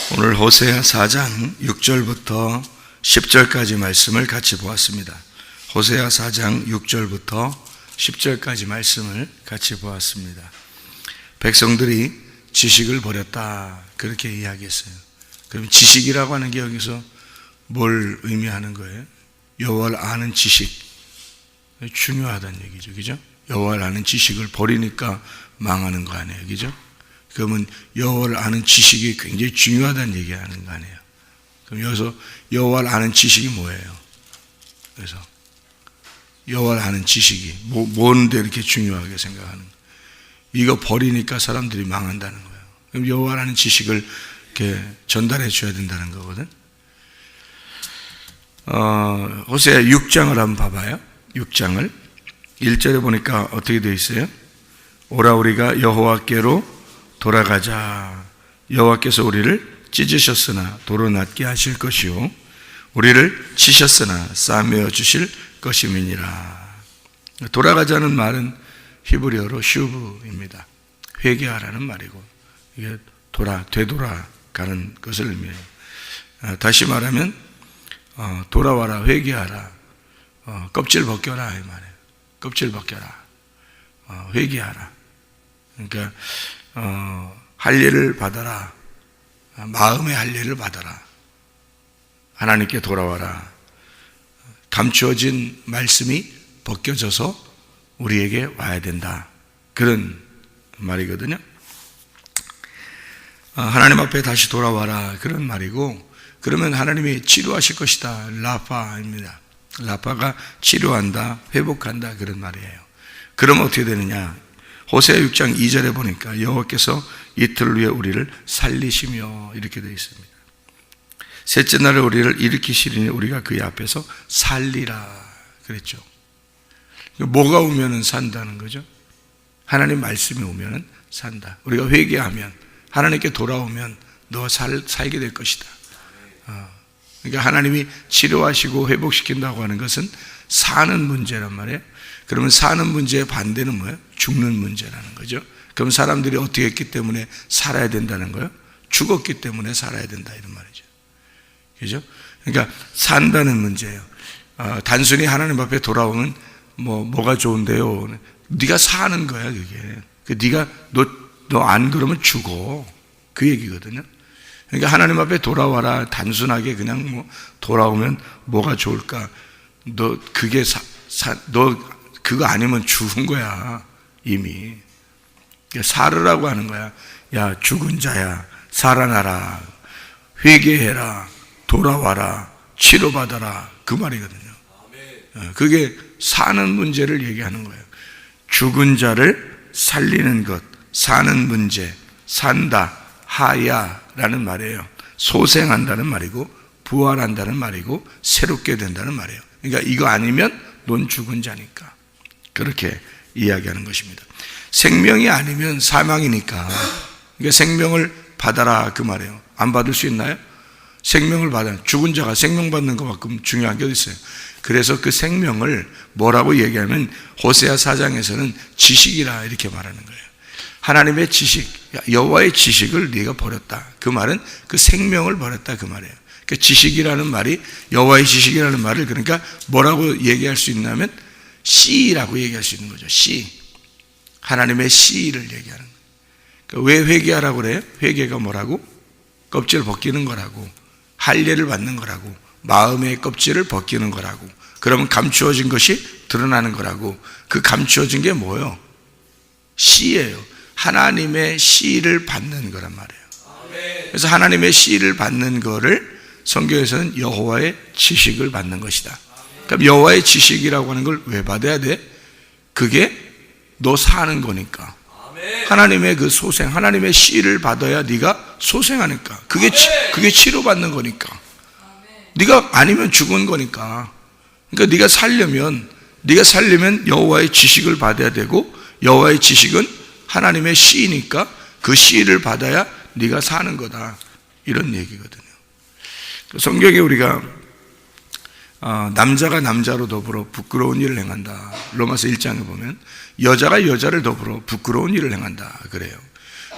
오늘 호세아 4장 6절부터 10절까지 말씀을 같이 보았습니다. 호세아 4장 6절부터 10절까지 말씀을 같이 보았습니다. 백성들이 지식을 버렸다, 그렇게 이야기했어요. 그럼 지식이라고 하는 게 여기서 뭘 의미하는 거예요? 여호와를 아는 지식, 중요하다는 얘기죠, 그죠? 여호와를 아는 지식을 버리니까 망하는 거 아니에요, 그죠? 그러면 여호와를 아는 지식이 굉장히 중요하다는 얘기하는 거 아니에요? 그럼 여기서 여호와를 아는 지식이 뭐예요? 그래서 여호와를 아는 지식이 뭔데 이렇게 중요하게 생각하는 거예요? 이거 버리니까 사람들이 망한다는 거예요. 그럼 여호와를 아는 지식을 이렇게 전달해 줘야 된다는 거거든. 호세아 6장을 한번 봐봐요. 6장을 1절에 보니까 어떻게 되어 있어요? 오라 우리가 여호와께로 돌아가자. 여호와께서 우리를 찢으셨으나 도로 낫게 하실 것이요 우리를 치셨으나 싸매어 주실 것임이니라. 돌아가자는 말은 히브리어로 슈브입니다. 회개하라는 말이고, 이게 되돌아가는 것을 의미해요. 다시 말하면 돌아와라, 회개하라, 껍질 벗겨라 이 말이에요. 껍질 벗겨라, 회개하라. 그러니까 할례를 받아라, 마음의 할례를 받아라, 하나님께 돌아와라. 감추어진 말씀이 벗겨져서 우리에게 와야 된다, 그런 말이거든요. 하나님 앞에 다시 돌아와라, 그런 말이고, 그러면 하나님이 치료하실 것이다, 라파입니다. 라파가 치료한다, 회복한다, 그런 말이에요. 그럼 어떻게 되느냐? 호세아 6장 2절에 보니까 여호와께서 이틀 후에 우리를 살리시며, 이렇게 되어 있습니다. 셋째 날에 우리를 일으키시리니 우리가 그의 앞에서 살리라 그랬죠. 뭐가 오면은 산다는 거죠? 하나님 말씀이 오면은 산다. 우리가 회개하면, 하나님께 돌아오면 너 살게 될 것이다. 그러니까 하나님이 치료하시고 회복시킨다고 하는 것은 사는 문제란 말이에요. 그러면 사는 문제의 반대는 뭐예요? 죽는 문제라는 거죠. 그럼 사람들이 어떻게 했기 때문에 살아야 된다는 거예요? 죽었기 때문에 살아야 된다, 이런 말이죠. 그죠? 그러니까 산다는 문제예요. 단순히 하나님 앞에 돌아오면 뭐가 좋은데요? 네가 사는 거야, 그게. 네가 너 안 그러면 죽어, 그 얘기거든요. 그러니까 하나님 앞에 돌아와라, 단순하게 그냥 돌아오면 뭐가 좋을까? 너 그거 아니면 죽은 거야, 이미. 살으라고 하는 거야. 야, 죽은 자야, 살아나라, 회개해라, 돌아와라, 치료받아라, 그 말이거든요. 그게 사는 문제를 얘기하는 거예요. 죽은 자를 살리는 것, 사는 문제, 산다, 하야라는 말이에요. 소생한다는 말이고, 부활한다는 말이고, 새롭게 된다는 말이에요. 그러니까 이거 아니면 넌 죽은 자니까, 그렇게 이야기하는 것입니다. 생명이 아니면 사망이니까, 그러니까 생명을 받아라, 그 말이에요. 안 받을 수 있나요? 생명을 받아, 죽은 자가 생명 받는 것만큼 중요한 게 어디 있어요? 그래서 그 생명을 뭐라고 얘기하면 호세아 4장에서는 지식이라 이렇게 말하는 거예요. 하나님의 지식, 여호와의 지식을 네가 버렸다, 그 말은 그 생명을 버렸다, 그 말이에요. 그 지식이라는 말이, 여호와의 지식이라는 말을 그러니까 뭐라고 얘기할 수 있냐면 씨라고 얘기할 수 있는 거죠. 씨, 하나님의 씨를 얘기하는 거예요. 그러니까 왜 회개하라고 그래요? 회개가 뭐라고? 껍질을 벗기는 거라고, 할례를 받는 거라고, 마음의 껍질을 벗기는 거라고. 그러면 감추어진 것이 드러나는 거라고. 그 감추어진 게 뭐예요? 씨예요. 하나님의 씨를 받는 거란 말이에요. 그래서 하나님의 씨를 받는 거를 성경에서는 여호와의 지식을 받는 것이다. 그럼 여호와의 지식이라고 하는 걸 왜 받아야 돼? 그게 너 사는 거니까. 하나님의 그 소생, 하나님의 씨를 받아야 네가 소생하니까. 그게 치료받는 거니까. 네가 아니면 죽은 거니까. 그러니까 네가 살려면 여호와의 지식을 받아야 되고, 여호와의 지식은 하나님의 씨니까 그 씨를 받아야 네가 사는 거다, 이런 얘기거든요. 성경에 우리가 남자가 남자로 더불어 부끄러운 일을 행한다, 로마서 1장에 보면 여자가 여자를 더불어 부끄러운 일을 행한다 그래요.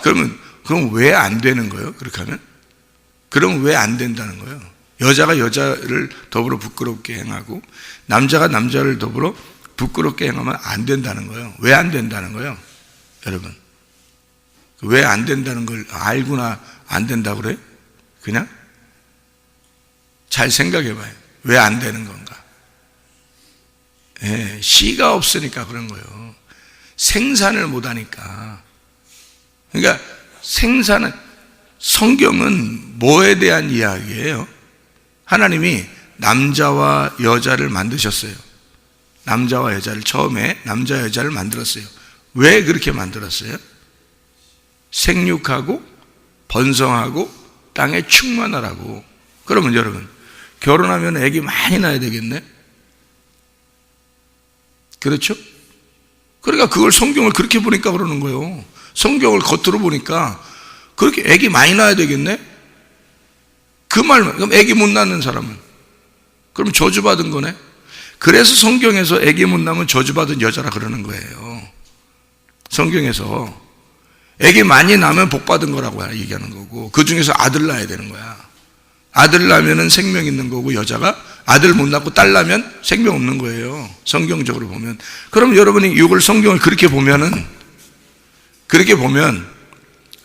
그럼 왜 안 되는 거예요? 그렇게 하면 그럼 왜 안 된다는 거예요? 여자가 여자를 더불어 부끄럽게 행하고 남자가 남자를 더불어 부끄럽게 행하면 안 된다는 거예요. 왜 안 된다는 거예요? 여러분, 왜 안 된다는 걸 알고나 안 된다고 그래요? 그냥 잘 생각해 봐요. 왜 안 되는 건가? 예, 씨가 없으니까 그런 거예요. 생산을 못 하니까. 그러니까 생산은, 성경은 뭐에 대한 이야기예요? 하나님이 남자와 여자를 만드셨어요. 남자와 여자를, 처음에 남자 여자를 만들었어요. 왜 그렇게 만들었어요? 생육하고 번성하고 땅에 충만하라고. 그러면 여러분, 결혼하면 애기 많이 낳아야 되겠네? 그렇죠? 그러니까 그걸 성경을 그렇게 보니까 그러는 거예요. 성경을 겉으로 보니까 그렇게 애기 많이 낳아야 되겠네? 그 말만. 그럼 애기 못 낳는 사람은? 그럼 저주받은 거네? 그래서 성경에서 애기 못 낳으면 저주받은 여자라 그러는 거예요. 성경에서 애기 많이 낳으면 복받은 거라고 얘기하는 거고, 그 중에서 아들 낳아야 되는 거야. 아들 낳으면 생명 있는 거고, 여자가 아들 못 낳고 딸 낳으면 생명 없는 거예요. 성경적으로 보면. 그럼 여러분이 이걸 성경을 그렇게 보면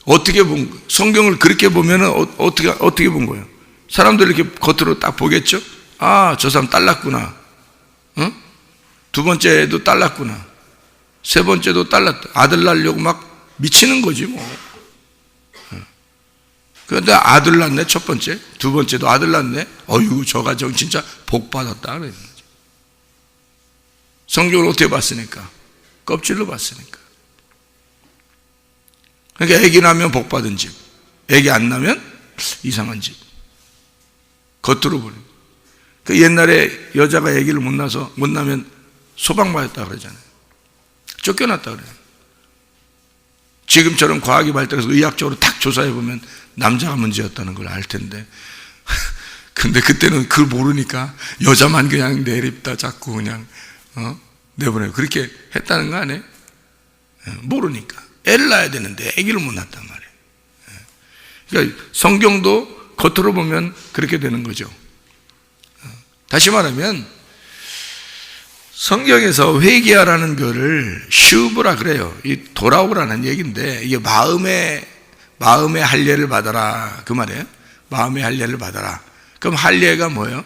어떻게 본, 성경을 그렇게 보면은 어떻게 본 거예요? 사람들이 이렇게 겉으로 딱 보겠죠? 아, 저 사람 딸 낳구나. 응? 두 번째도 딸 낳구나. 세 번째도 딸 낳다. 아들 낳으려고 막 미치는 거지 뭐. 그런데 아들 낳네, 첫 번째. 두 번째도 아들 낳네. 어휴, 저 가정 진짜 복 받았다. 그러는 거죠. 성경을 어떻게 봤으니까? 껍질로 봤으니까. 그러니까 애기 낳으면 복 받은 집, 애기 안 낳으면 이상한 집. 겉으로 보니. 그 옛날에 여자가 애기를 못 낳으면 소방받았다 그러잖아요. 쫓겨났다 그래요. 지금처럼 과학이 발달해서 의학적으로 딱 조사해보면 남자가 문제였다는 걸 알 텐데. 근데 그때는 그걸 모르니까 여자만 그냥 내립다 자꾸 그냥 내보내고 그렇게 했다는 거 아니에요? 모르니까. 애를 낳아야 되는데 애기를 못 낳았단 말이에요. 그러니까 성경도 겉으로 보면 그렇게 되는 거죠. 다시 말하면 성경에서 회개하라는 거를 슈브라 그래요. 이 돌아오라는 얘기인데, 이게 마음의 할례를 받아라 그 말이에요. 마음의 할례를 받아라. 그럼 할례가 뭐예요?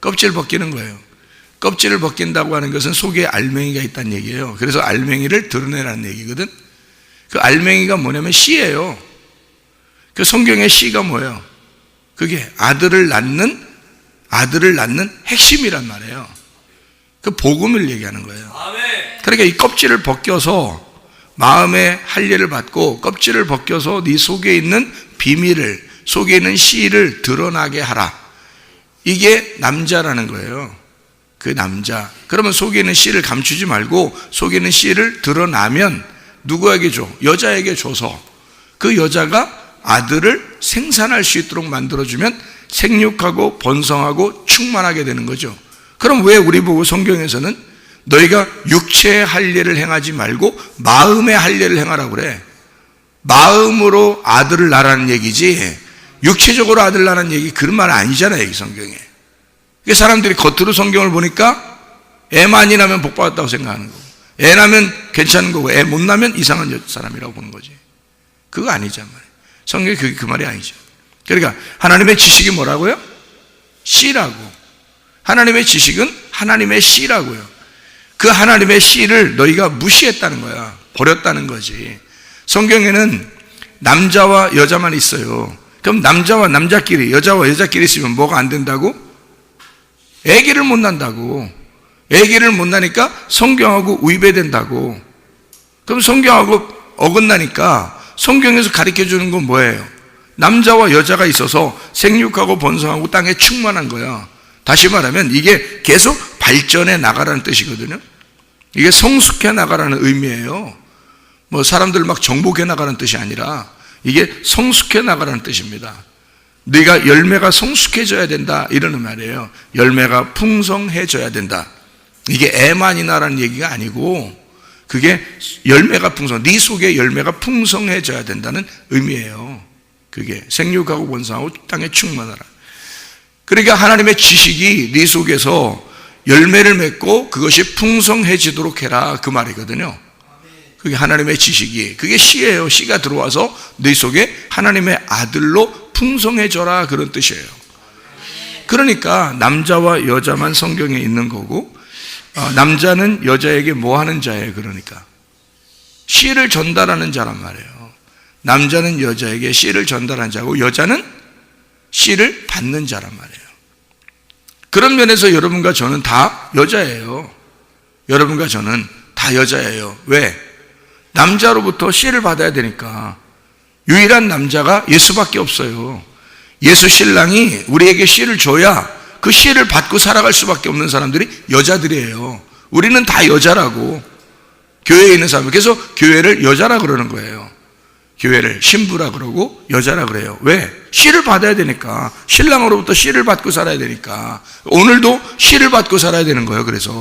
껍질 벗기는 거예요. 껍질을 벗긴다고 하는 것은 속에 알맹이가 있다는 얘기예요. 그래서 알맹이를 드러내라는 얘기거든. 그 알맹이가 뭐냐면 씨예요. 그 성경의 씨가 뭐예요? 그게 아들을 낳는 핵심이란 말이에요. 그 복음을 얘기하는 거예요. 그러니까 이 껍질을 벗겨서 마음의 할례를 받고, 껍질을 벗겨서 네 속에 있는 비밀을, 속에 있는 씨를 드러나게 하라. 이게 남자라는 거예요. 그 남자. 그러면 속에 있는 씨를 감추지 말고 속에 있는 씨를 드러나면 누구에게 줘? 여자에게 줘서 그 여자가 아들을 생산할 수 있도록 만들어주면 생육하고 번성하고 충만하게 되는 거죠. 그럼 왜 우리 보고 성경에서는 너희가 육체의 할례를 행하지 말고 마음의 할례를 행하라고 그래? 마음으로 아들을 낳으라는 얘기지 육체적으로 아들 낳으라는 얘기 그런 말 아니잖아요, 이 성경에. 사람들이 겉으로 성경을 보니까 애 많이 낳으면 복 받았다고 생각하는 거고, 애 낳으면 괜찮은 거고, 애 못 낳으면 이상한 사람이라고 보는 거지. 그거 아니잖아요. 성경이 그 말이 아니죠. 그러니까 하나님의 지식이 뭐라고요? 씨라고. 하나님의 지식은 하나님의 씨라고요. 그 하나님의 씨를 너희가 무시했다는 거야. 버렸다는 거지. 성경에는 남자와 여자만 있어요. 그럼 남자와 남자끼리, 여자와 여자끼리 있으면 뭐가 안 된다고? 아기를 못 낳는다고. 아기를 못 낳으니까 성경하고 위배된다고. 그럼 성경하고 어긋나니까 성경에서 가르쳐주는 건 뭐예요? 남자와 여자가 있어서 생육하고 번성하고 땅에 충만한 거야. 다시 말하면 이게 계속 발전해 나가라는 뜻이거든요. 이게 성숙해 나가라는 의미예요. 뭐 사람들 막 정복해 나가라는 뜻이 아니라 이게 성숙해 나가라는 뜻입니다. 네가 열매가 성숙해져야 된다 이러는 말이에요. 열매가 풍성해져야 된다. 이게 애만이 나라는 얘기가 아니고 그게 열매가 네 속에 열매가 풍성해져야 된다는 의미예요. 그게 생육하고 번성하고 땅에 충만하라. 그러니까 하나님의 지식이 네 속에서 열매를 맺고 그것이 풍성해지도록 해라, 그 말이거든요. 그게 하나님의 지식이, 그게 씨예요. 씨가 들어와서 네 속에 하나님의 아들로 풍성해져라, 그런 뜻이에요. 그러니까 남자와 여자만 성경에 있는 거고, 남자는 여자에게 뭐 하는 자예요? 그러니까 씨를 전달하는 자란 말이에요. 남자는 여자에게 씨를 전달하는 자고, 여자는 씨를 받는 자란 말이에요. 그런 면에서 여러분과 저는 다 여자예요. 여러분과 저는 다 여자예요. 왜? 남자로부터 씨를 받아야 되니까. 유일한 남자가 예수밖에 없어요. 예수 신랑이 우리에게 씨를 줘야 그 씨를 받고 살아갈 수밖에 없는 사람들이 여자들이에요. 우리는 다 여자라고. 교회에 있는 사람, 그래서 교회를 여자라 그러는 거예요. 교회를 신부라 그러고 여자라 그래요. 왜? 씨를 받아야 되니까. 신랑으로부터 씨를 받고 살아야 되니까. 오늘도 씨를 받고 살아야 되는 거예요. 그래서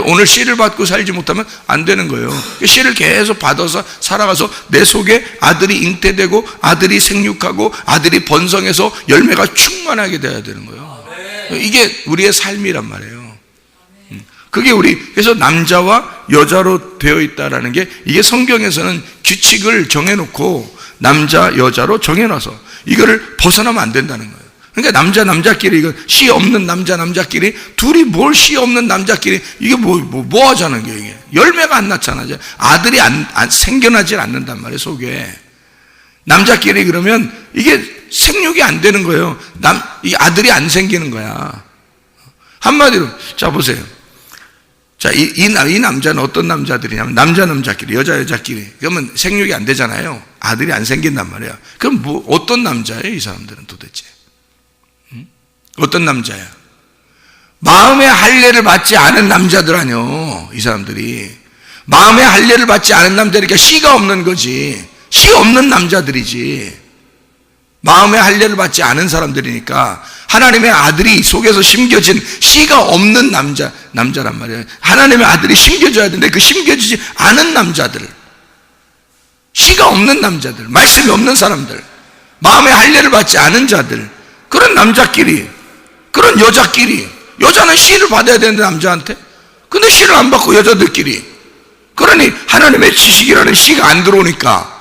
오늘 씨를 받고 살지 못하면 안 되는 거예요. 씨를 계속 받아서 살아가서 내 속에 아들이 잉태되고 아들이 생육하고 아들이 번성해서 열매가 충만하게 돼야 되는 거예요. 이게 우리의 삶이란 말이에요. 그게 그래서 남자와 여자로 되어 있다라는 게, 이게 성경에서는 규칙을 정해놓고 남자, 여자로 정해놔서 이거를 벗어나면 안 된다는 거예요. 그러니까 남자끼리, 이거 씨 없는 남자끼리, 둘이 뭘 씨 없는 남자끼리, 이게 뭐 하자는 게, 이게. 열매가 안 낳잖아. 아들이 생겨나질 않는단 말이에요, 속에. 남자끼리 그러면 이게 생육이 안 되는 거예요. 이 아들이 안 생기는 거야. 한마디로, 자, 보세요. 자, 이 남자는 어떤 남자들이냐면, 남자끼리, 여자끼리. 그러면 생육이 안 되잖아요. 아들이 안 생긴단 말이야. 그럼 어떤 남자예요, 이 사람들은 도대체? 어떤 남자야? 마음의 할례를 받지 않은 남자들 아니요, 이 사람들이. 마음의 할례를 받지 않은 남자니까 씨가 없는 거지. 씨 없는 남자들이지. 마음의 할례를 받지 않은 사람들이니까 하나님의 아들이 속에서 심겨진 씨가 없는 남자란 말이에요. 하나님의 아들이 심겨져야 되는데 그 심겨지지 않은 남자들, 씨가 없는 남자들, 말씀이 없는 사람들, 마음의 할례를 받지 않은 자들, 그런 남자끼리, 그런 여자끼리. 여자는 씨를 받아야 되는데 남자한테, 근데 씨를 안 받고 여자들끼리. 그러니 하나님의 지식이라는 씨가 안 들어오니까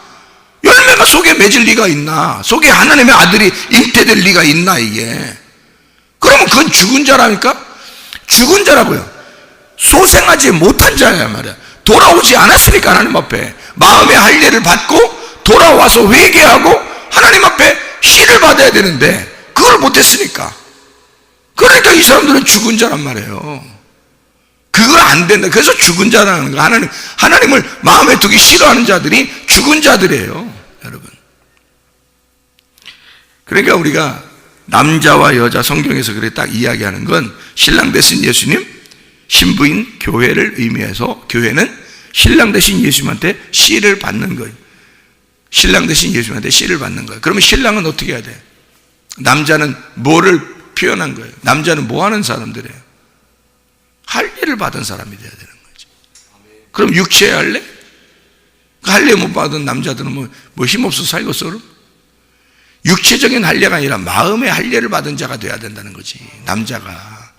열매가 속에 맺을 리가 있나? 속에 하나님의 아들이 잉태될 리가 있나, 이게? 그러면 그건 죽은 자라니까? 죽은 자라고요. 소생하지 못한 자야 말이야. 돌아오지 않았으니까, 하나님 앞에 마음의 할례를 받고 돌아와서 회개하고 하나님 앞에 씨를 받아야 되는데 그걸 못했으니까. 그러니까 이 사람들은 죽은 자란 말이에요. 그걸 안 된다. 그래서 죽은 자라는 거. 하나님을 마음에 두기 싫어하는 자들이 죽은 자들이에요, 여러분. 그러니까 우리가 남자와 여자, 성경에서 그래 딱 이야기하는 건 신랑 대신 예수님, 신부인 교회를 의미해서, 교회는 신랑 대신 예수님한테 씨를 받는 거예요. 신랑 대신 예수님한테 씨를 받는 거예요. 그러면 신랑은 어떻게 해야 돼? 남자는 뭐를 표현한 거예요? 남자는 뭐 하는 사람들이에요? 할례를 받은 사람이 돼야 되는 거지. 그럼 육체의 할례? 할례 못 받은 남자들은 뭐 힘없어 살겠어, 그럼? 육체적인 할례가 아니라 마음의 할례를 받은 자가 돼야 된다는 거지, 남자가.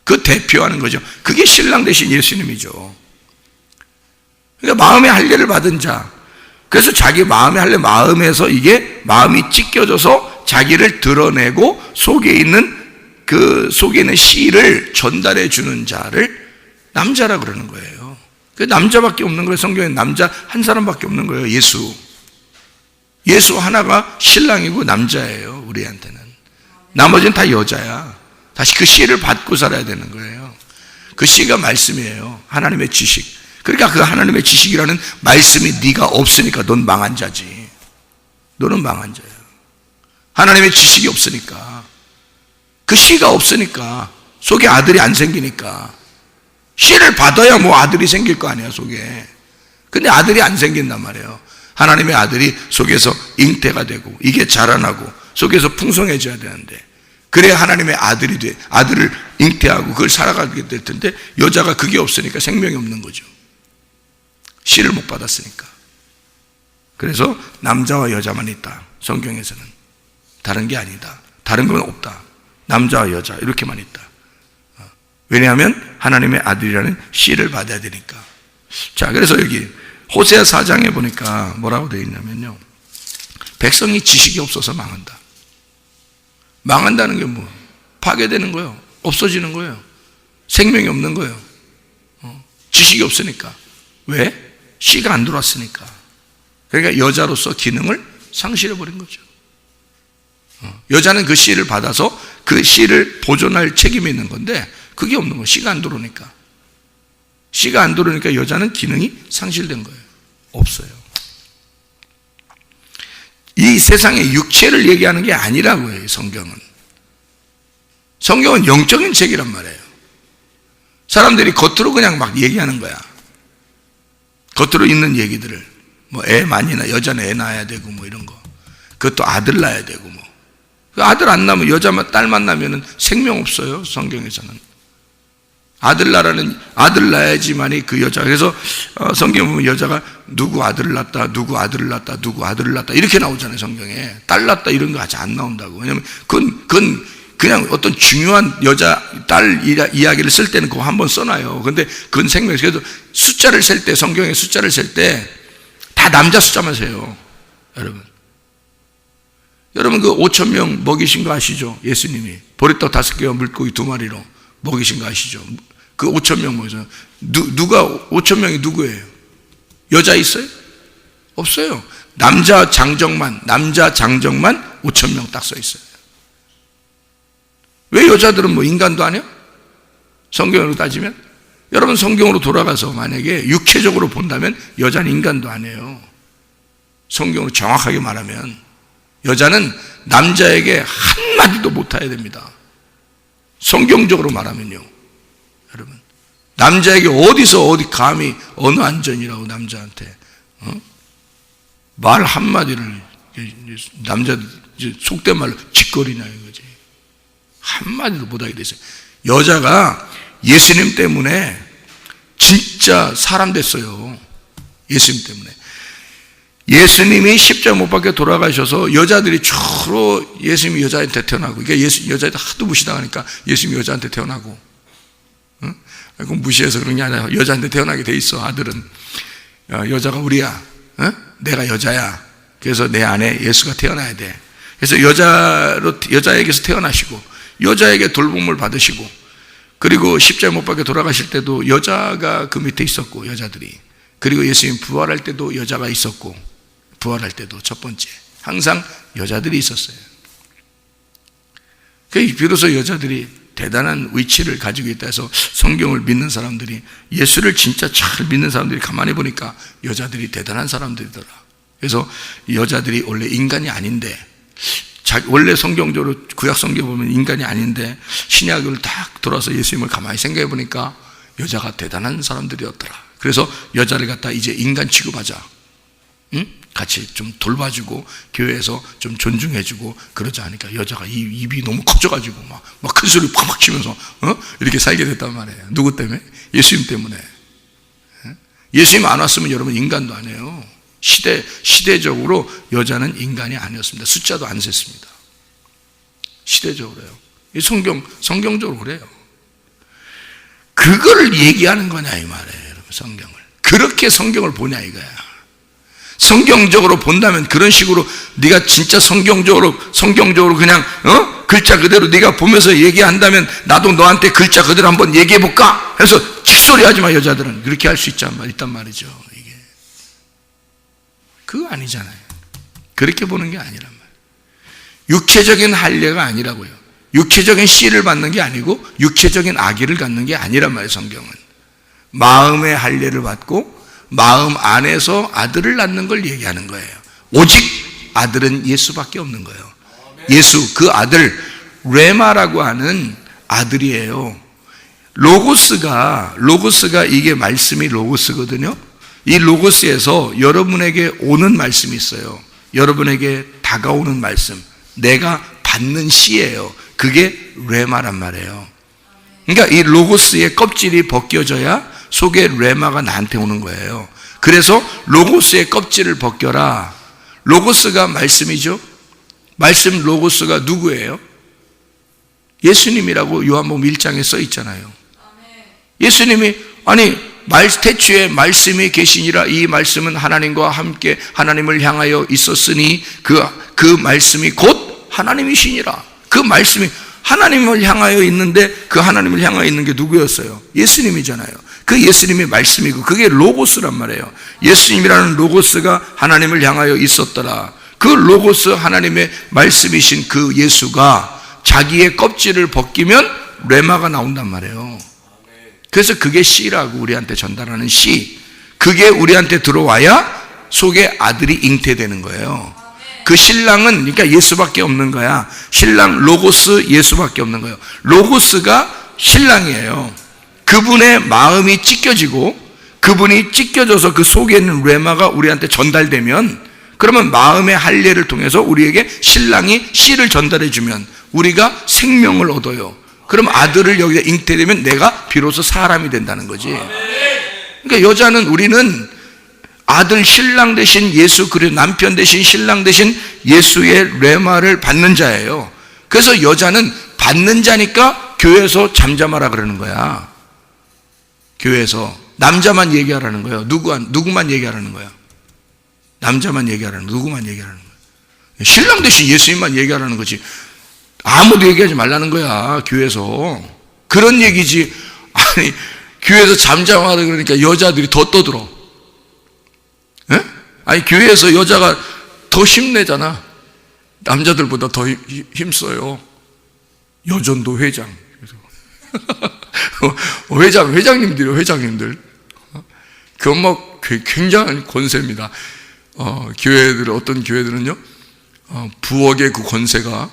그 대표하는 거죠. 그게 신랑 대신 예수님이죠. 그러니까 마음의 할례를 받은 자. 그래서 자기 마음의 할례, 마음에서 이게 마음이 찢겨져서 자기를 드러내고 속에 있는 씨를 전달해 주는 자를 남자라 그러는 거예요. 그 남자밖에 없는 거예요. 성경에 남자 한 사람밖에 없는 거예요. 예수 하나가 신랑이고 남자예요, 우리한테는. 나머지는 다 여자야. 다시 그 씨를 받고 살아야 되는 거예요. 그 씨가 말씀이에요. 하나님의 지식. 그러니까 그 하나님의 지식이라는 말씀이 네가 없으니까 넌 망한 자지. 너는 망한 자야. 하나님의 지식이 없으니까, 그 씨가 없으니까, 속에 아들이 안 생기니까. 씨를 받아야 뭐 아들이 생길 거 아니야, 속에. 근데 아들이 안 생긴단 말이에요. 하나님의 아들이 속에서 잉태가 되고 이게 자라나고 속에서 풍성해져야 되는데, 그래야 하나님의 아들이 돼. 아들을 잉태하고 그걸 살아가게 될 텐데 여자가 그게 없으니까 생명이 없는 거죠. 씨를 못 받았으니까. 그래서 남자와 여자만 있다. 성경에서는. 다른 게 아니다. 다른 건 없다. 남자와 여자 이렇게만 있다. 왜냐하면 하나님의 아들이라는 씨를 받아야 되니까. 자, 그래서 여기 호세아 4장에 보니까 뭐라고 되어 있냐면요, 백성이 지식이 없어서 망한다. 망한다는 게 뭐? 파괴되는 거예요. 없어지는 거예요. 생명이 없는 거예요. 지식이 없으니까. 왜? 씨가 안 들어왔으니까. 그러니까 여자로서 기능을 상실해버린 거죠. 여자는 그 씨를 받아서 그 씨를 보존할 책임이 있는 건데 그게 없는 거예요. 씨가 안 들어오니까. 씨가 안 들어오니까 여자는 기능이 상실된 거예요. 없어요. 이 세상의 육체를 얘기하는 게 아니라고 해요. 성경은. 성경은 영적인 책이란 말이에요. 사람들이 겉으로 그냥 막 얘기하는 거야. 겉으로 있는 얘기들을. 뭐 애 많이 낳아, 여자는 애 낳아야 되고 뭐 이런 거. 그것도 아들 낳아야 되고 뭐. 아들 안 낳으면, 여자만 딸만 낳으면 생명 없어요. 성경에서는. 아들 낳아야지만이 그 여자. 그래서 성경 보면 여자가 누구 아들을 낳았다, 누구 아들을 낳았다, 누구 아들을 낳았다 이렇게 나오잖아요. 성경에. 딸 낳았다 이런 거 아직 안 나온다고. 왜냐면 그건 그냥 어떤 중요한 여자, 딸 이야기를 쓸 때는 그거 한번 써놔요. 근데 그건 생명이에요. 그래서 숫자를 셀 때, 성경의 숫자를 셀 때 다 남자 숫자만 세요. 여러분 그 5,000명 먹이신 거 아시죠? 예수님이 보리떡 5개와 물고기 2마리로 먹이신 거 아시죠? 그 5,000명 먹이죠. 누가 5,000명이 누구예요? 여자 있어요? 없어요. 남자 장정만 5,000명 딱 써 있어요. 왜 여자들은 뭐 인간도 아니야? 성경으로 따지면? 여러분 성경으로 돌아가서 만약에 육체적으로 본다면 여자는 인간도 아니에요. 성경으로 정확하게 말하면 여자는 남자에게 한마디도 못해야 됩니다. 성경적으로 말하면요. 여러분 남자에게 어디 감히 어느 안전이라고 남자한테 말 한마디를 남자들 속된 말로 짓거리냐 이거지. 한마디도 못하게 됐어요. 여자가 예수님 때문에 진짜 사람 됐어요. 예수님 때문에. 예수님이 십자가 못 박혀 돌아가셔서 여자들이 주로 예수님이 여자한테 태어나고, 그러니까 여자한테 하도 무시당하니까 예수님이 여자한테 태어나고, 그건 무시해서 그런 게 아니라 여자한테 태어나게 돼 있어. 아들은 여자가 우리야, 내가 여자야. 그래서 내 안에 예수가 태어나야 돼. 그래서 여자에게서 태어나시고 여자에게 돌봄을 받으시고, 그리고 십자가 못 박혀 돌아가실 때도 여자가 그 밑에 있었고, 여자들이. 그리고 예수님 부활할 때도 여자가 있었고, 부활할 때도 첫 번째 항상 여자들이 있었어요. 비로소 여자들이 대단한 위치를 가지고 있다 해서 성경을 믿는 사람들이, 예수를 진짜 잘 믿는 사람들이 가만히 보니까 여자들이 대단한 사람들이더라. 그래서 여자들이 원래 인간이 아닌데, 원래 성경적으로 구약 성경 보면 인간이 아닌데 신약을 딱 돌아서 예수님을 가만히 생각해 보니까 여자가 대단한 사람들이었더라. 그래서 여자를 갖다 이제 인간 취급하자. 같이 좀 돌봐주고 교회에서 좀 존중해주고 그러지 않으니까 여자가 입이 너무 커져가지고 막 큰 소리 팍팍 치면서 이렇게 살게 됐단 말이에요. 누구 때문에? 예수님 때문에. 예수님 안 왔으면 여러분 인간도 아니에요. 시대적으로 여자는 인간이 아니었습니다. 숫자도 안 셌습니다. 시대적으로요. 이 성경적으로 그래요. 그거를 얘기하는 거냐 이 말이에요. 여러분 성경을. 그렇게 성경을 보냐 이거야. 성경적으로 본다면 그런 식으로 네가 진짜 성경적으로 그냥 글자 그대로 네가 보면서 얘기한다면 나도 너한테 글자 그대로 한번 얘기해 볼까? 해서 칫소리하지 마. 여자들은 그렇게 할 수 있단 말이죠. 이게 그거 아니잖아요. 그렇게 보는 게 아니란 말이에요. 육체적인 할례가 아니라고요. 육체적인 씨를 받는 게 아니고 육체적인 아기를 갖는 게 아니란 말이에요. 성경은 마음의 할례를 받고 마음 안에서 아들을 낳는 걸 얘기하는 거예요. 오직 아들은 예수밖에 없는 거예요. 예수, 그 아들 레마라고 하는 아들이에요. 로고스가 이게 말씀이 로고스거든요. 이 로고스에서 여러분에게 오는 말씀이 있어요. 여러분에게 다가오는 말씀, 내가 받는 씨예요. 그게 레마란 말이에요. 그러니까 이 로고스의 껍질이 벗겨져야 속에 레마가 나한테 오는 거예요. 그래서 로고스의 껍질을 벗겨라. 로고스가 말씀이죠. 말씀 로고스가 누구예요? 예수님이라고 요한복음 1장에 써 있잖아요. 예수님이 태초에 말씀이 계시니라. 이 말씀은 하나님과 함께 하나님을 향하여 있었으니 그 말씀이 곧 하나님이시니라. 그 말씀이 하나님을 향하여 있는데 그 하나님을 향하여 있는 게 누구였어요? 예수님이잖아요. 그 예수님이 말씀이고 그게 로고스란 말이에요. 예수님이라는 로고스가 하나님을 향하여 있었더라. 그 로고스 하나님의 말씀이신 그 예수가 자기의 껍질을 벗기면 레마가 나온단 말이에요. 그래서 그게 씨라고 우리한테 전달하는 씨. 그게 우리한테 들어와야 속에 아들이 잉태되는 거예요. 그 신랑은 그러니까 예수밖에 없는 거야. 신랑 로고스 예수밖에 없는 거예요. 로고스가 신랑이에요. 그분의 마음이 찢겨지고 그분이 찢겨져서 그 속에 있는 레마가 우리한테 전달되면 그러면 마음의 할례를 통해서 우리에게 신랑이 씨를 전달해 주면 우리가 생명을 얻어요. 그럼 아들을 여기다 잉태되면 내가 비로소 사람이 된다는 거지. 그러니까 여자는 우리는 아들 신랑 대신 예수 그리스도 남편 대신 신랑 대신 예수의 레마를 받는 자예요. 그래서 여자는 받는 자니까 교회에서 잠잠하라 그러는 거야. 교회에서 남자만 얘기하라는 거예요. 누구만 얘기하라는 거야. 남자만 얘기하라는 거야. 누구만 얘기하라는 거야. 신랑 대신 예수님만 얘기하라는 거지. 아무도 얘기하지 말라는 거야. 교회에서 그런 얘기지. 아니 교회에서 잠잠하라 그러니까 여자들이 더 떠들어. 에? 아니 교회에서 여자가 더 힘내잖아. 남자들보다 더 힘써요. 여전도 회장. 회장님들이요. 회장님들. 그건 뭐 굉장한 권세입니다. 어떤 교회들은요, 부엌의 그 권세가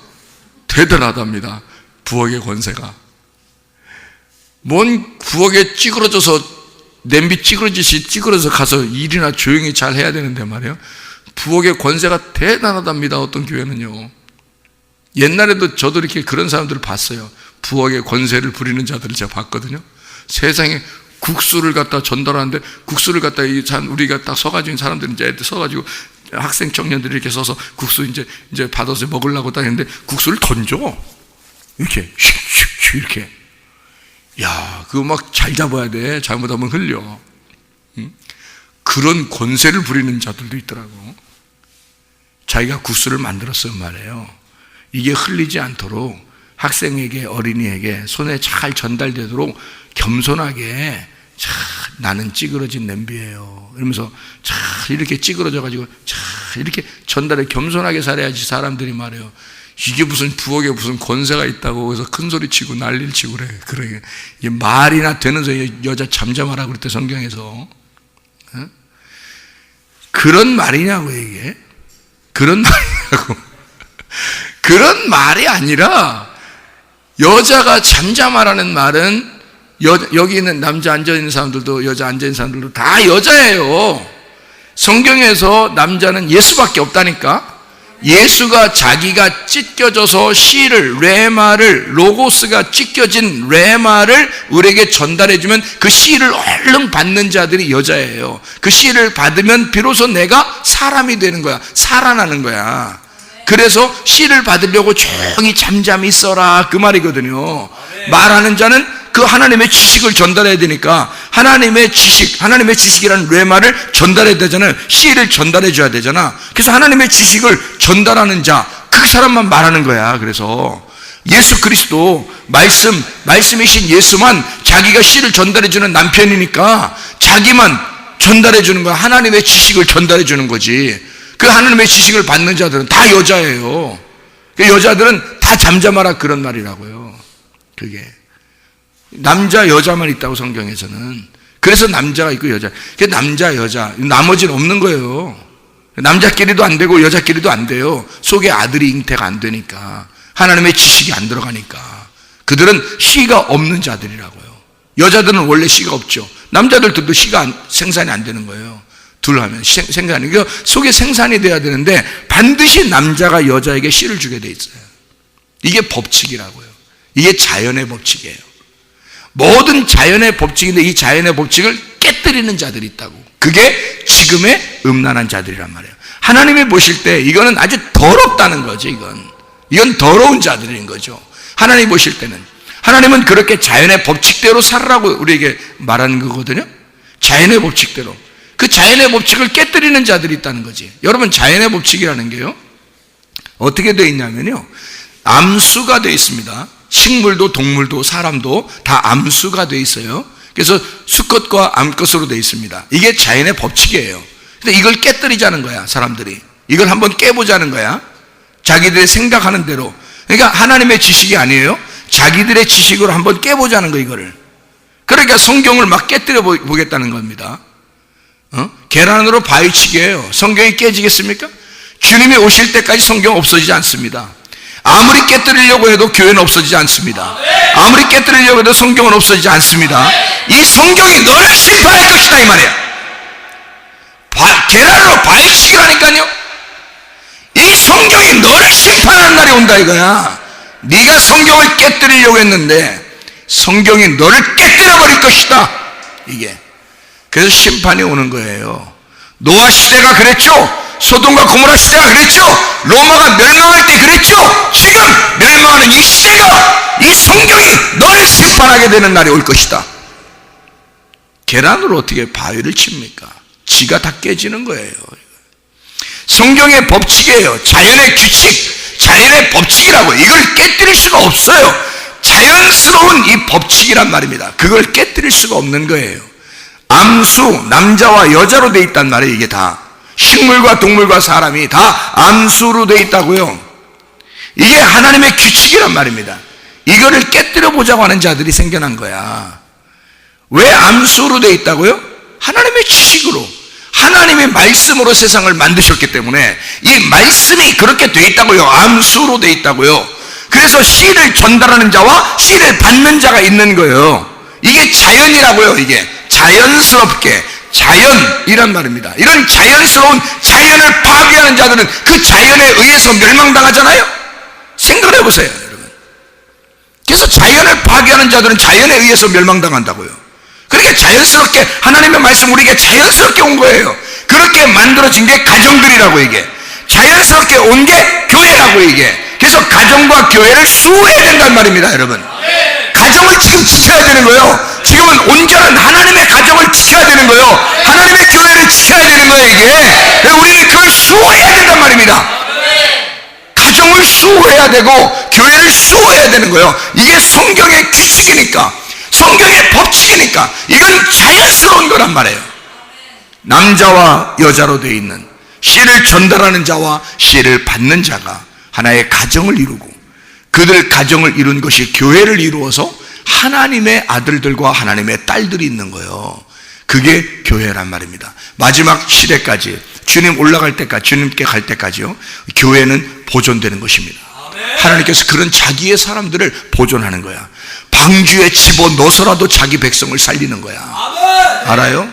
대단하답니다. 부엌의 권세가. 뭔 부엌에 찌그러져서, 냄비 찌그러지시 찌그러져서 가서 일이나 조용히 잘 해야 되는데 말이에요. 부엌의 권세가 대단하답니다. 어떤 교회는요. 옛날에도 저도 이렇게 그런 사람들을 봤어요. 부엌의 권세를 부리는 자들을 제가 봤거든요. 세상에 국수를 갖다 전달하는데 국수를 갖다 우리가 딱 서가지고 사람들이 이제 애들 서가지고 학생 청년들이 이렇게 서서 국수 이제 받아서 먹으려고 딱 했는데 국수를 던져. 이렇게 슉슉슉 이렇게. 야, 그거 막 잘 잡아야 돼. 잘못하면 흘려. 그런 권세를 부리는 자들도 있더라고. 자기가 국수를 만들었으면 말이에요. 이게 흘리지 않도록 학생에게 어린이에게 손에 잘 전달되도록 겸손하게 자, 나는 찌그러진 냄비예요. 이러면서 자, 이렇게 찌그러져가지고 자, 이렇게 전달해 겸손하게 살아야지 사람들이 말해요. 이게 무슨 부엌에 무슨 권세가 있다고 거기서 큰 소리 치고 난리를 치고 그래. 이게 말이나 되는 소리 여자 잠잠하라고 그랬대 성경에서. 어? 그런 말이냐고 이게. 그런 말이냐고. 그런 말이 아니라 여자가 잠잠하라는 말은 여기 있는 남자 앉아있는 사람들도 여자 앉아있는 사람들도 다 여자예요. 성경에서 남자는 예수밖에 없다니까. 예수가 자기가 찢겨져서 씨를 레마를 로고스가 찢겨진 레마를 우리에게 전달해주면 그 씨를 얼른 받는 자들이 여자예요. 그 씨를 받으면 비로소 내가 사람이 되는 거야. 살아나는 거야. 그래서 씨를 받으려고 조용히 잠잠히 있어라 그 말이거든요. 말하는 자는 그 하나님의 지식을 전달해야 되니까 하나님의 지식이라는 레마를 전달해야 되잖아요. 씨를 전달해 줘야 되잖아. 그래서 하나님의 지식을 전달하는 자, 그 사람만 말하는 거야. 그래서 예수 그리스도 말씀이신 예수만 자기가 씨를 전달해 주는 남편이니까 자기만 전달해 주는 거야. 하나님의 지식을 전달해 주는 거지. 그 하나님의 지식을 받는 자들은 다 여자예요. 여자들은 다 잠잠하라 그런 말이라고요. 그게 남자 여자만 있다고 성경에서는. 그래서 남자가 있고 여자. 남자 여자 나머지는 없는 거예요. 남자끼리도 안 되고 여자끼리도 안 돼요. 속에 아들이 잉태가 안 되니까. 하나님의 지식이 안 들어가니까. 그들은 씨가 없는 자들이라고요. 여자들은 원래 씨가 없죠. 남자들도 씨가 생산이 안 되는 거예요. 둘 하면 생산이. 그러니까 속에 생산이 돼야 되는데 반드시 남자가 여자에게 씨를 주게 돼 있어요. 이게 법칙이라고요. 이게 자연의 법칙이에요. 모든 자연의 법칙인데 이 자연의 법칙을 깨뜨리는 자들이 있다고. 그게 지금의 음란한 자들이란 말이에요. 하나님이 보실 때 이거는 아주 더럽다는 거죠. 이건 더러운 자들인 거죠. 하나님이 보실 때는. 하나님은 그렇게 자연의 법칙대로 살으라고 우리에게 말하는 거거든요. 자연의 법칙대로. 그 자연의 법칙을 깨뜨리는 자들이 있다는 거지. 여러분, 자연의 법칙이라는 게요, 어떻게 되어 있냐면요, 암수가 되어 있습니다. 식물도 동물도 사람도 다 암수가 되어 있어요. 그래서 수컷과 암컷으로 되어 있습니다. 이게 자연의 법칙이에요. 근데 이걸 깨뜨리자는 거야, 사람들이. 이걸 한번 깨보자는 거야. 자기들이 생각하는 대로. 그러니까 하나님의 지식이 아니에요. 자기들의 지식으로 한번 깨보자는 거, 이거를. 그러니까 성경을 막 깨뜨려 보겠다는 겁니다. 계란으로 바위치기예요. 성경이 깨지겠습니까? 주님이 오실 때까지 성경 없어지지 않습니다. 아무리 깨뜨리려고 해도 교회는 없어지지 않습니다. 아무리 깨뜨리려고 해도 성경은 없어지지 않습니다. 이 성경이 너를 심판할 것이다, 이 말이야. 계란으로 바위치기라니까요. 이 성경이 너를 심판하는 날이 온다, 이거야. 네가 성경을 깨뜨리려고 했는데 성경이 너를 깨뜨려버릴 것이다, 이게. 그래서 심판이 오는 거예요. 노아 시대가 그랬죠. 소돔과 고모라 시대가 그랬죠. 로마가 멸망할 때 그랬죠. 지금 멸망하는 이 시대가, 이 성경이 너를 심판하게 되는 날이 올 것이다. 계란으로 어떻게 바위를 칩니까? 지가 다 깨지는 거예요. 성경의 법칙이에요. 자연의 규칙, 자연의 법칙이라고. 이걸 깨뜨릴 수가 없어요. 자연스러운 이 법칙이란 말입니다. 그걸 깨뜨릴 수가 없는 거예요. 암수, 남자와 여자로 돼 있단 말이에요. 이게 다 식물과 동물과 사람이 다 암수로 돼 있다고요. 이게 하나님의 규칙이란 말입니다. 이거를 깨뜨려 보자고 하는 자들이 생겨난 거야. 왜 암수로 돼 있다고요? 하나님의 지식으로, 하나님의 말씀으로 세상을 만드셨기 때문에 이 말씀이 그렇게 돼 있다고요. 암수로 돼 있다고요. 그래서 씨를 전달하는 자와 씨를 받는 자가 있는 거예요. 이게 자연이라고요. 이게 자연스럽게, 자연이란 말입니다. 이런 자연스러운 자연을 파괴하는 자들은 그 자연에 의해서 멸망당하잖아요. 생각해 보세요, 여러분. 그래서 자연을 파괴하는 자들은 자연에 의해서 멸망당한다고요. 그렇게 자연스럽게 하나님의 말씀 우리에게 자연스럽게 온 거예요. 그렇게 만들어진 게 가정들이라고. 이게 자연스럽게 온 게 교회라고. 이게 그래서 가정과 교회를 수호해야 된단 말입니다, 여러분. 가정을 지금 지켜야 되는 거예요. 지금은 온전한 하나님의 가정을 지켜야 되는 거예요. 하나님의 교회를 지켜야 되는 거예요, 이게. 그래서 우리는 그걸 수호해야 된단 말입니다. 가정을 수호해야 되고 교회를 수호해야 되는 거예요. 이게 성경의 규칙이니까, 성경의 법칙이니까, 이건 자연스러운 거란 말이에요. 남자와 여자로 되어 있는, 씨를 전달하는 자와 씨를 받는 자가 하나의 가정을 이루고, 그들 가정을 이룬 것이 교회를 이루어서 하나님의 아들들과 하나님의 딸들이 있는 거예요. 그게 교회란 말입니다. 마지막 시대까지, 주님 올라갈 때까지, 주님께 갈 때까지요, 교회는 보존되는 것입니다. 하나님께서 그런 자기의 사람들을 보존하는 거야. 방주에 집어넣어서라도 자기 백성을 살리는 거야. 알아요?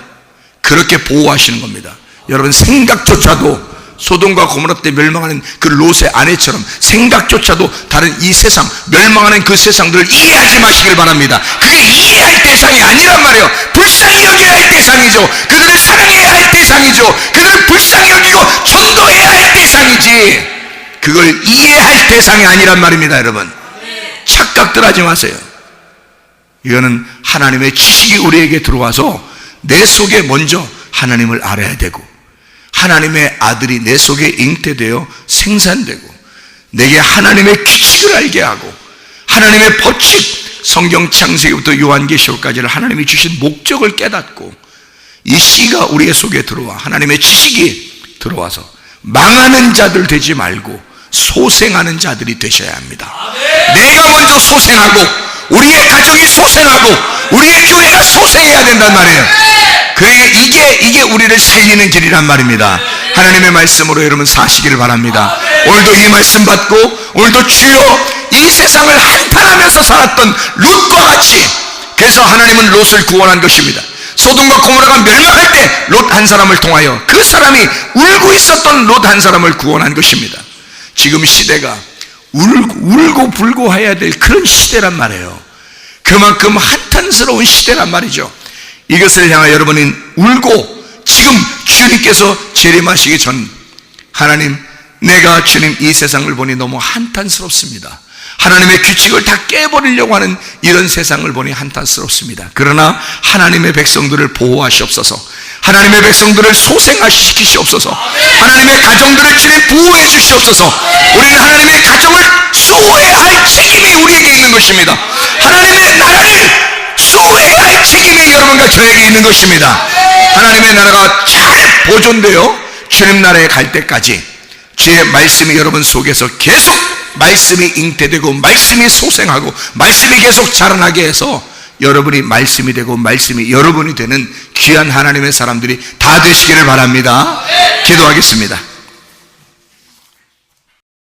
그렇게 보호하시는 겁니다. 여러분, 생각조차도 소돔과 고모라 때 멸망하는 그 롯의 아내처럼 생각조차도 다른 이 세상, 멸망하는 그 세상들을 이해하지 마시길 바랍니다. 그게 이해할 대상이 아니란 말이에요. 불쌍히 여겨야 할 대상이죠. 그들을 사랑해야 할 대상이죠. 그들을 불쌍히 여기고 전도해야 할 대상이지, 그걸 이해할 대상이 아니란 말입니다, 여러분. 착각들 하지 마세요. 이거는 하나님의 지식이 우리에게 들어와서 내 속에 먼저 하나님을 알아야 되고, 하나님의 아들이 내 속에 잉태되어 생산되고, 내게 하나님의 규칙을 알게 하고, 하나님의 법칙, 성경 창세기부터 요한계시록까지를 하나님이 주신 목적을 깨닫고, 이 씨가 우리의 속에 들어와 하나님의 지식이 들어와서 망하는 자들 되지 말고 소생하는 자들이 되셔야 합니다. 내가 먼저 소생하고, 우리의 가정이 소생하고, 우리의 교회가 소생해야 된단 말이에요. 이게 우리를 살리는 길이란 말입니다. 하나님의 말씀으로 여러분 사시기를 바랍니다. 오늘도 이 말씀 받고, 오늘도 주여, 이 세상을 한탄하면서 살았던 롯과 같이, 그래서 하나님은 롯을 구원한 것입니다. 소돔과 고모라가 멸망할 때 롯 한 사람을 통하여 그 사람이 울고 있었던 롯 한 사람을 구원한 것입니다. 지금 시대가 울고 불고 해야 될 그런 시대란 말이에요. 그만큼 한탄스러운 시대란 말이죠. 이것을 향하여 여러분이 울고, 지금 주님께서 재림하시기 전, 하나님, 내가 주님 이 세상을 보니 너무 한탄스럽습니다. 하나님의 규칙을 다 깨버리려고 하는 이런 세상을 보니 한탄스럽습니다. 그러나 하나님의 백성들을 보호하시옵소서. 하나님의 백성들을 소생시키시옵소서. 하나님의 가정들을 주님 보호해 주시옵소서. 우리는 하나님의 가정을 수호해야 할 책임이 우리에게 있는 것입니다. 하나님의 나라를 수호해야 할 책임이 여러분과 저에게 있는 것입니다. 하나님의 나라가 잘 보존되어 주님 나라에 갈 때까지 주의 말씀이 여러분 속에서 계속 말씀이 잉태되고 말씀이 소생하고 말씀이 계속 자라나게 해서 여러분이 말씀이 되고 말씀이 여러분이 되는 귀한 하나님의 사람들이 다 되시기를 바랍니다. 기도하겠습니다.